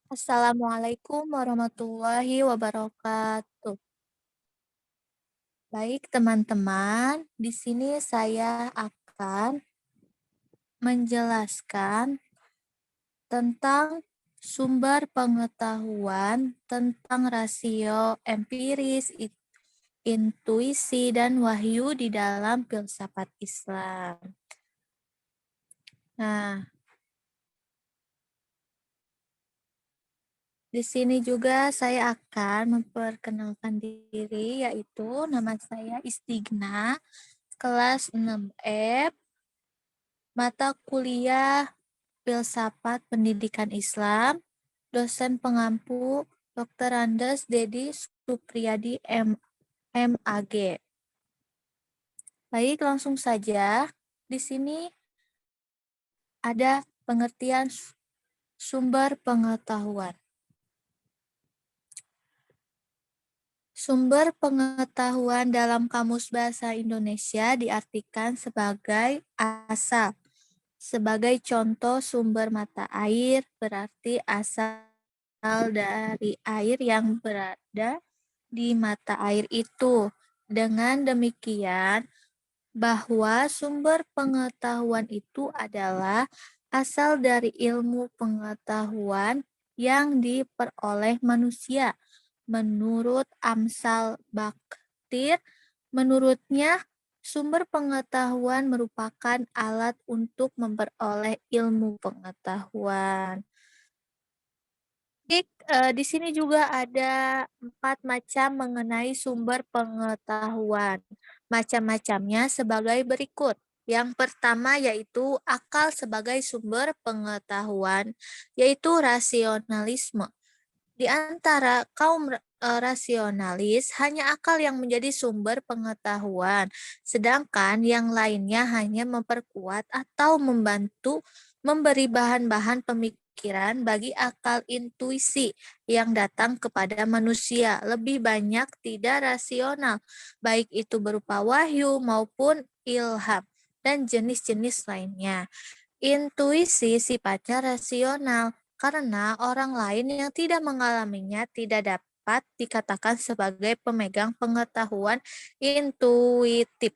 Assalamualaikum warahmatullahi wabarakatuh. Baik, teman-teman, di sini saya akan menjelaskan tentang sumber pengetahuan tentang rasio empiris, intuisi, dan wahyu di dalam filsafat Islam. Nah, di sini juga saya akan memperkenalkan diri, yaitu nama saya Istigna, kelas 6F, mata kuliah Filsafat Pendidikan Islam, dosen pengampu Dr. Andes Dedi Supriyadi MAG. Baik, langsung saja. Di sini ada pengertian sumber pengetahuan. Sumber pengetahuan dalam Kamus Bahasa Indonesia diartikan sebagai asal. Sebagai contoh sumber mata air berarti asal dari air yang berada di mata air itu. Dengan demikian, bahwa sumber pengetahuan itu adalah asal dari ilmu pengetahuan yang diperoleh manusia. Menurut Amsal Baktir, menurutnya sumber pengetahuan merupakan alat untuk memperoleh ilmu pengetahuan. Di sini juga ada 4 macam mengenai sumber pengetahuan. Macam-macamnya sebagai berikut. Yang pertama yaitu akal sebagai sumber pengetahuan, yaitu rasionalisme. Di antara kaum rasionalis, hanya akal yang menjadi sumber pengetahuan, sedangkan yang lainnya hanya memperkuat atau membantu memberi bahan-bahan pemikiran bagi akal intuisi yang datang kepada manusia, lebih banyak tidak rasional, baik itu berupa wahyu maupun ilham, dan jenis-jenis lainnya. Intuisi sifatnya rasional, karena orang lain yang tidak mengalaminya tidak dapat dikatakan sebagai pemegang pengetahuan intuitif.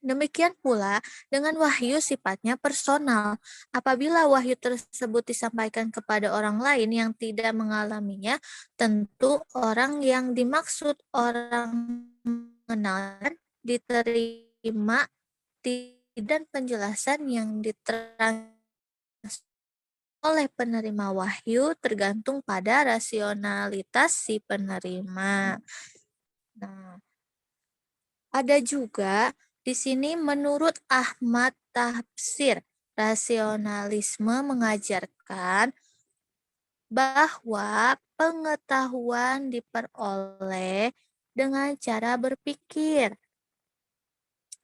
Demikian pula dengan wahyu sifatnya personal. Apabila wahyu tersebut disampaikan kepada orang lain yang tidak mengalaminya, tentu orang yang dimaksud orang mengenal diterima dan penjelasan yang diterangkan oleh penerima wahyu tergantung pada rasionalitas si penerima. Nah, ada juga di sini menurut Ahmad Tafsir, rasionalisme mengajarkan bahwa pengetahuan diperoleh dengan cara berpikir.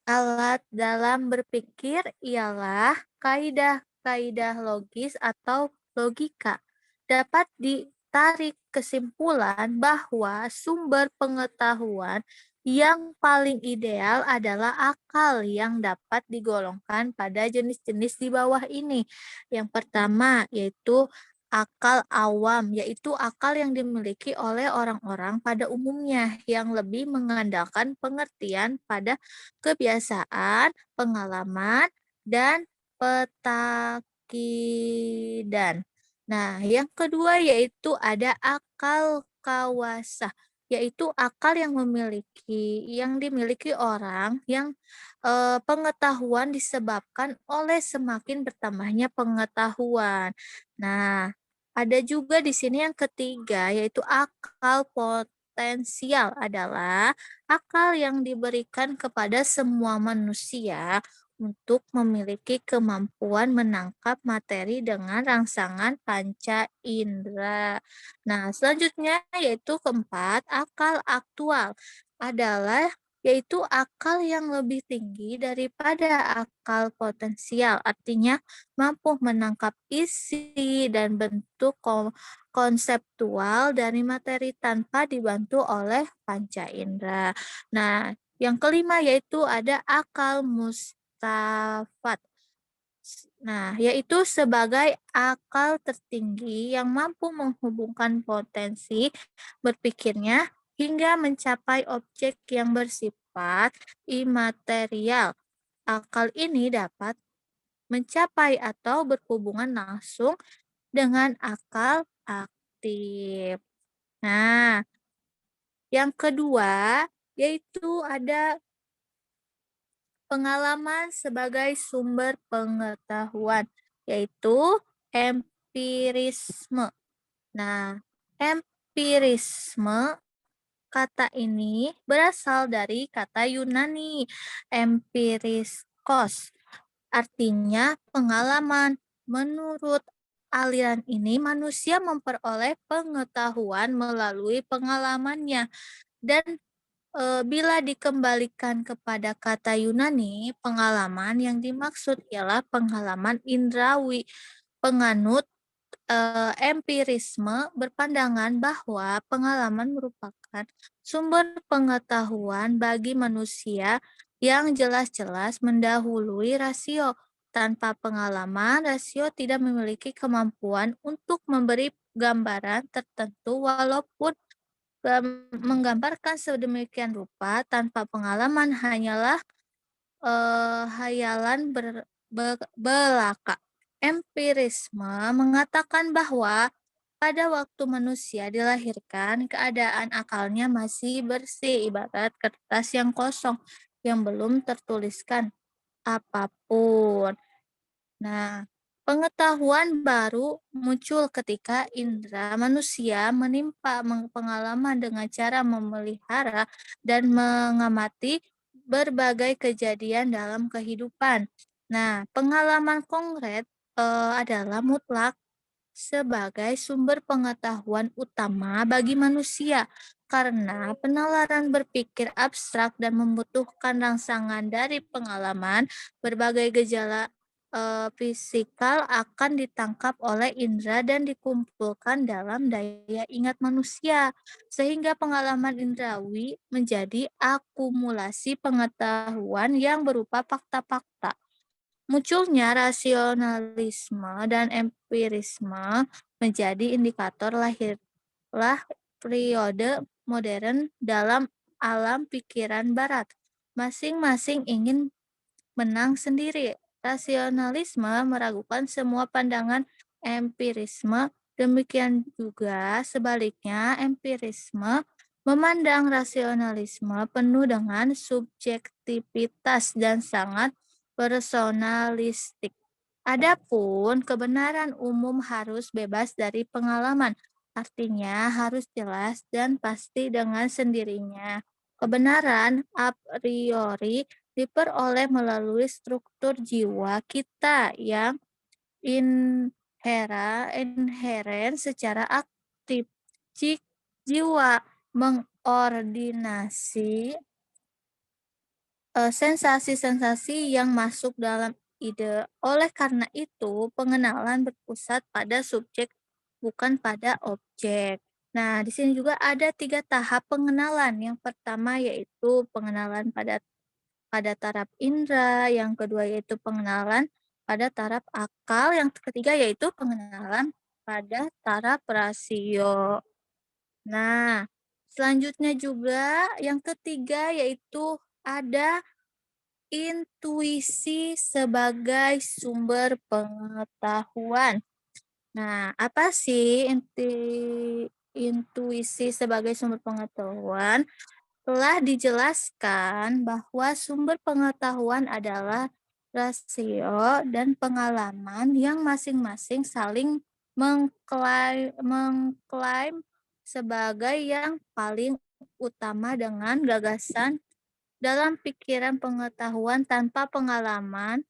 Alat dalam berpikir ialah kaidah-kaidah logis atau logika. Dapat ditarik kesimpulan bahwa sumber pengetahuan yang paling ideal adalah akal yang dapat digolongkan pada jenis-jenis di bawah ini. Yang pertama yaitu akal awam, yaitu akal yang dimiliki oleh orang-orang pada umumnya yang lebih mengandalkan pengertian pada kebiasaan, pengalaman, dan petakidan. Nah, yang kedua yaitu ada akal kawasah, yaitu akal yang dimiliki orang yang pengetahuan disebabkan oleh semakin bertambahnya pengetahuan. Nah, ada juga di sini yang ketiga yaitu akal potensial adalah akal yang diberikan kepada semua manusia untuk memiliki kemampuan menangkap materi dengan rangsangan panca indera. Nah, selanjutnya yaitu keempat, akal aktual adalah yaitu akal yang lebih tinggi daripada akal potensial. Artinya mampu menangkap isi dan bentuk konseptual dari materi tanpa dibantu oleh panca indera. Nah, yang kelima yaitu ada akal mustafat. Nah, yaitu sebagai akal tertinggi yang mampu menghubungkan potensi berpikirnya hingga mencapai objek yang bersifat imaterial. Akal ini dapat mencapai atau berhubungan langsung dengan akal aktif. Nah, yang kedua yaitu ada pengalaman sebagai sumber pengetahuan, yaitu empirisme. Nah, empirisme kata ini berasal dari kata Yunani empiriskos, artinya pengalaman. Menurut aliran ini, manusia memperoleh pengetahuan melalui pengalamannya dan bila dikembalikan kepada kata Yunani, pengalaman yang dimaksud ialah pengalaman indrawi. Penganut empirisme berpandangan bahwa pengalaman merupakan sumber pengetahuan bagi manusia yang jelas-jelas mendahului rasio. Tanpa pengalaman, rasio tidak memiliki kemampuan untuk memberi gambaran tertentu walaupun menggambarkan sedemikian rupa tanpa pengalaman hanyalah hayalan belaka. Empirisme mengatakan bahwa pada waktu manusia dilahirkan, keadaan akalnya masih bersih, ibarat kertas yang kosong yang belum tertuliskan apapun. Nah, pengetahuan baru muncul ketika indera manusia menimpa pengalaman dengan cara memelihara dan mengamati berbagai kejadian dalam kehidupan. Nah, pengalaman konkret adalah mutlak sebagai sumber pengetahuan utama bagi manusia karena penalaran berpikir abstrak dan membutuhkan rangsangan dari pengalaman. Berbagai gejala fisikal akan ditangkap oleh indera dan dikumpulkan dalam daya ingat manusia, sehingga pengalaman indrawi menjadi akumulasi pengetahuan yang berupa fakta-fakta. Munculnya rasionalisme dan empirisme menjadi indikator lahirlah periode modern dalam alam pikiran Barat. Masing-masing ingin menang sendiri. Rasionalisme meragukan semua pandangan empirisme, demikian juga sebaliknya empirisme memandang rasionalisme penuh dengan subjektivitas dan sangat personalistik. Adapun kebenaran umum harus bebas dari pengalaman, artinya harus jelas dan pasti dengan sendirinya. Kebenaran a priori diperoleh melalui struktur jiwa kita yang inheren secara aktif. Jiwa mengordinasi sensasi-sensasi yang masuk dalam ide. Oleh karena itu, pengenalan berpusat pada subjek, bukan pada objek. Nah, di sini juga ada 3 tahap pengenalan. Yang pertama yaitu pengenalan pada taraf indera, yang kedua yaitu pengenalan pada taraf akal, yang ketiga yaitu pengenalan pada taraf rasio. Nah, selanjutnya juga yang ketiga yaitu ada intuisi sebagai sumber pengetahuan. Nah, apa sih intuisi sebagai sumber pengetahuan? Telah dijelaskan bahwa sumber pengetahuan adalah rasio dan pengalaman yang masing-masing saling mengklaim sebagai yang paling utama dengan gagasan dalam pikiran. Pengetahuan tanpa pengalaman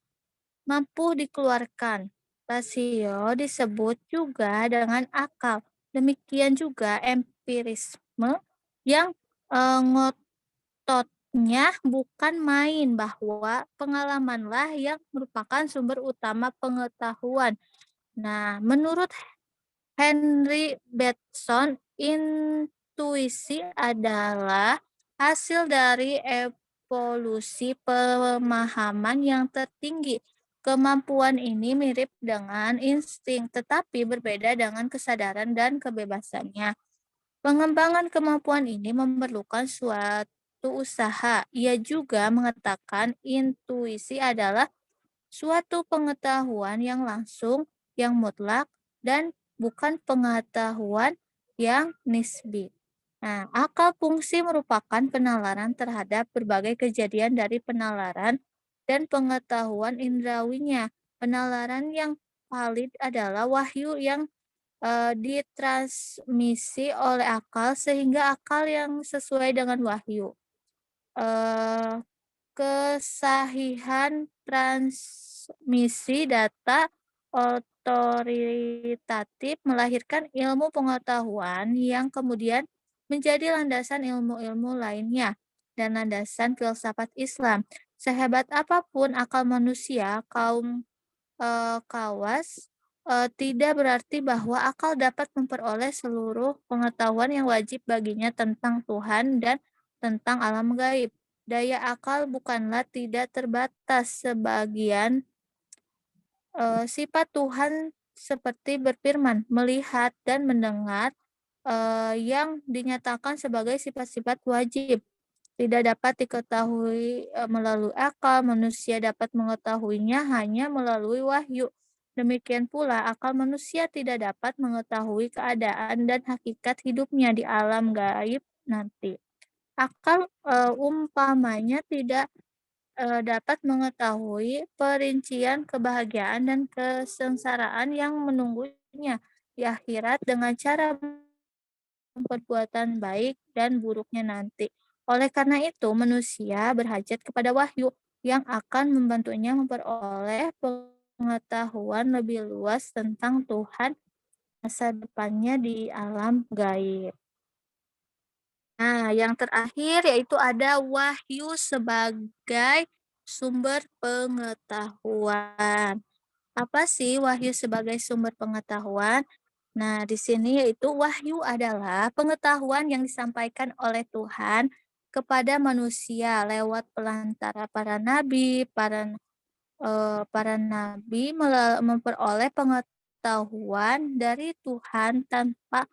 mampu dikeluarkan. Rasio disebut juga dengan akal. Demikian juga empirisme yang ngototnya bukan main bahwa pengalamanlah yang merupakan sumber utama pengetahuan. Nah, menurut Henry Batson, intuisi adalah hasil dari evolusi pemahaman yang tertinggi. Kemampuan ini mirip dengan insting, tetapi berbeda dengan kesadaran dan kebebasannya. Pengembangan kemampuan ini memerlukan suatu usaha. Ia juga mengatakan intuisi adalah suatu pengetahuan yang langsung, yang mutlak, dan bukan pengetahuan yang nisbi. Nah, akal fungsi merupakan penalaran terhadap berbagai kejadian dari penalaran dan pengetahuan indrawinya. Penalaran yang valid adalah wahyu yang ditransmisi oleh akal sehingga akal yang sesuai dengan wahyu. Eee, Kesahihan transmisi data otoritatif melahirkan ilmu pengetahuan yang kemudian menjadi landasan ilmu-ilmu lainnya dan landasan filsafat Islam. Sehebat apapun akal manusia, kaum Kawas, tidak berarti bahwa akal dapat memperoleh seluruh pengetahuan yang wajib baginya tentang Tuhan dan tentang alam gaib. Daya akal bukanlah tidak terbatas. Sebagian sifat Tuhan seperti berfirman, melihat, dan mendengar yang dinyatakan sebagai sifat-sifat wajib tidak dapat diketahui melalui akal, manusia dapat mengetahuinya hanya melalui wahyu. Demikian pula, akal manusia tidak dapat mengetahui keadaan dan hakikat hidupnya di alam gaib nanti. Akal umpamanya tidak dapat mengetahui perincian kebahagiaan dan kesengsaraan yang menunggunya di akhirat dengan cara perbuatan baik dan buruknya nanti. Oleh karena itu, manusia berhajat kepada wahyu yang akan membantunya memperoleh pengetahuan lebih luas tentang Tuhan masa depannya di alam gaib. Nah, yang terakhir yaitu ada wahyu sebagai sumber pengetahuan. Apa sih wahyu sebagai sumber pengetahuan? Nah, di sini yaitu wahyu adalah pengetahuan yang disampaikan oleh Tuhan kepada manusia lewat pelantara para nabi. Para nabi memperoleh pengetahuan dari Tuhan tanpa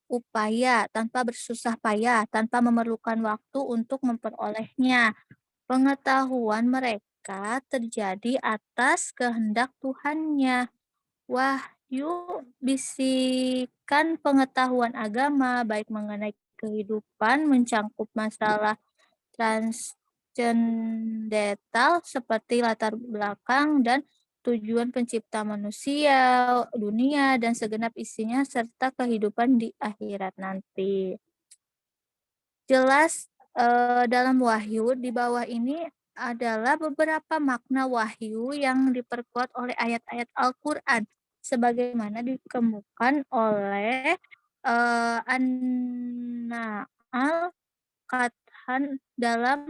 upaya, tanpa bersusah payah, tanpa memerlukan waktu untuk memperolehnya. Pengetahuan mereka terjadi atas kehendak Tuhannya. Wahyu bisikan pengetahuan agama, baik mengenai kehidupan, mencangkup masalah transcendental seperti latar belakang dan tujuan pencipta manusia, dunia, dan segenap isinya, serta kehidupan di akhirat nanti. Jelas dalam wahyu di bawah ini adalah beberapa makna wahyu yang diperkuat oleh ayat-ayat Al-Qur'an sebagaimana dikemukakan oleh An-Nahl Qathan dalam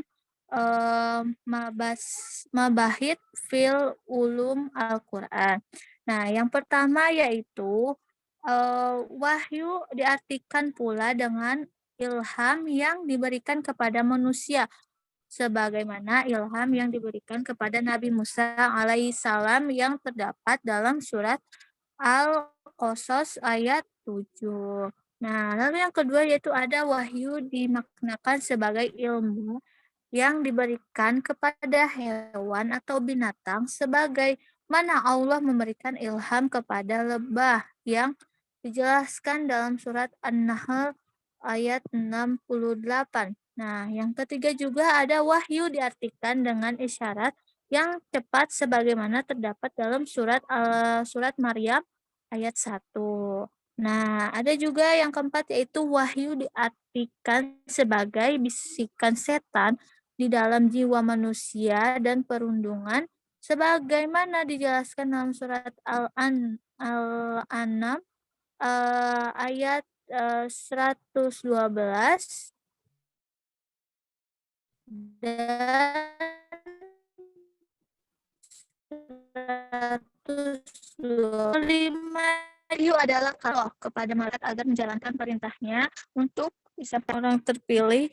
Mabahith fil Ulum Al-Qur'an. Nah, yang pertama yaitu wahyu diartikan pula dengan ilham yang diberikan kepada manusia, sebagaimana ilham yang diberikan kepada Nabi Musa alaihissalam yang terdapat dalam surat Al-Qasas ayat 7. Nah, lalu yang kedua yaitu ada wahyu dimaknakan sebagai ilmu yang diberikan kepada hewan atau binatang sebagai mana Allah memberikan ilham kepada lebah yang dijelaskan dalam surat An-Nahl ayat 68. Nah, yang ketiga juga ada wahyu diartikan dengan isyarat yang cepat sebagaimana terdapat dalam surat Maryam ayat 1. Nah, ada juga yang keempat yaitu wahyu diartikan sebagai bisikan setan di dalam jiwa manusia dan perundungan sebagaimana dijelaskan dalam surat Al-An'am ayat 112 dan 125. Wahyu adalah kalau kepada malaikat agar menjalankan perintahnya untuk bisa orang terpilih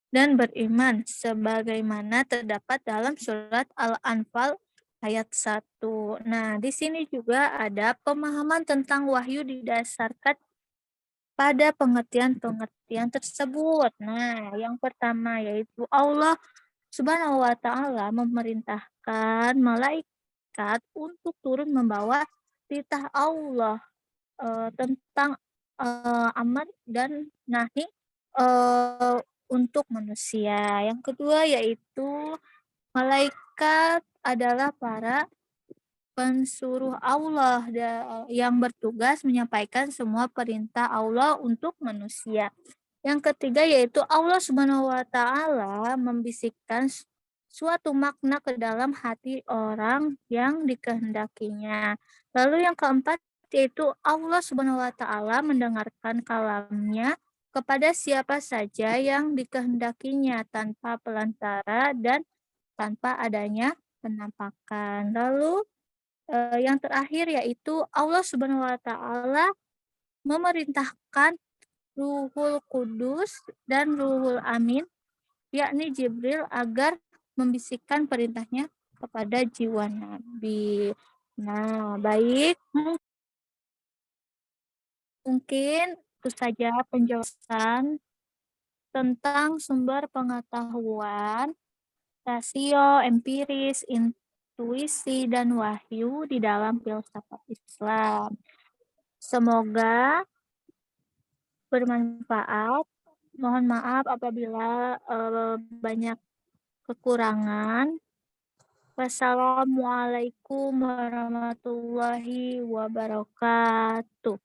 dan beriman sebagaimana terdapat dalam surat Al-Anfal ayat 1. Nah, di sini juga ada pemahaman tentang wahyu didasarkan pada pengertian-pengertian tersebut. Nah, yang pertama yaitu Allah Subhanahu wa Ta'ala memerintahkan malaikat untuk turun membawa titah Allah tentang amar dan nahi eee, untuk manusia. Yang kedua yaitu malaikat adalah para pensuruh Allah yang bertugas menyampaikan semua perintah Allah untuk manusia. Yang ketiga yaitu Allah Subhanahu wa Ta'ala membisikkan suatu makna ke dalam hati orang yang dikehendakinya. Lalu yang keempat yaitu Allah Subhanahu wa Ta'ala mendengarkan kalamnya kepada siapa saja yang dikehendakinya tanpa pelantara dan tanpa adanya penampakan. Lalu yang terakhir yaitu Allah Subhanahu wa Ta'ala memerintahkan Ruhul Kudus dan Ruhul Amin, yakni Jibril agar membisikkan perintahnya kepada jiwa Nabi. Nah, baik, mungkin itu saja penjelasan tentang sumber pengetahuan, rasio, empiris, intuisi, dan wahyu di dalam filsafat Islam. Semoga bermanfaat. Mohon maaf apabila banyak kekurangan. Wassalamualaikum warahmatullahi wabarakatuh.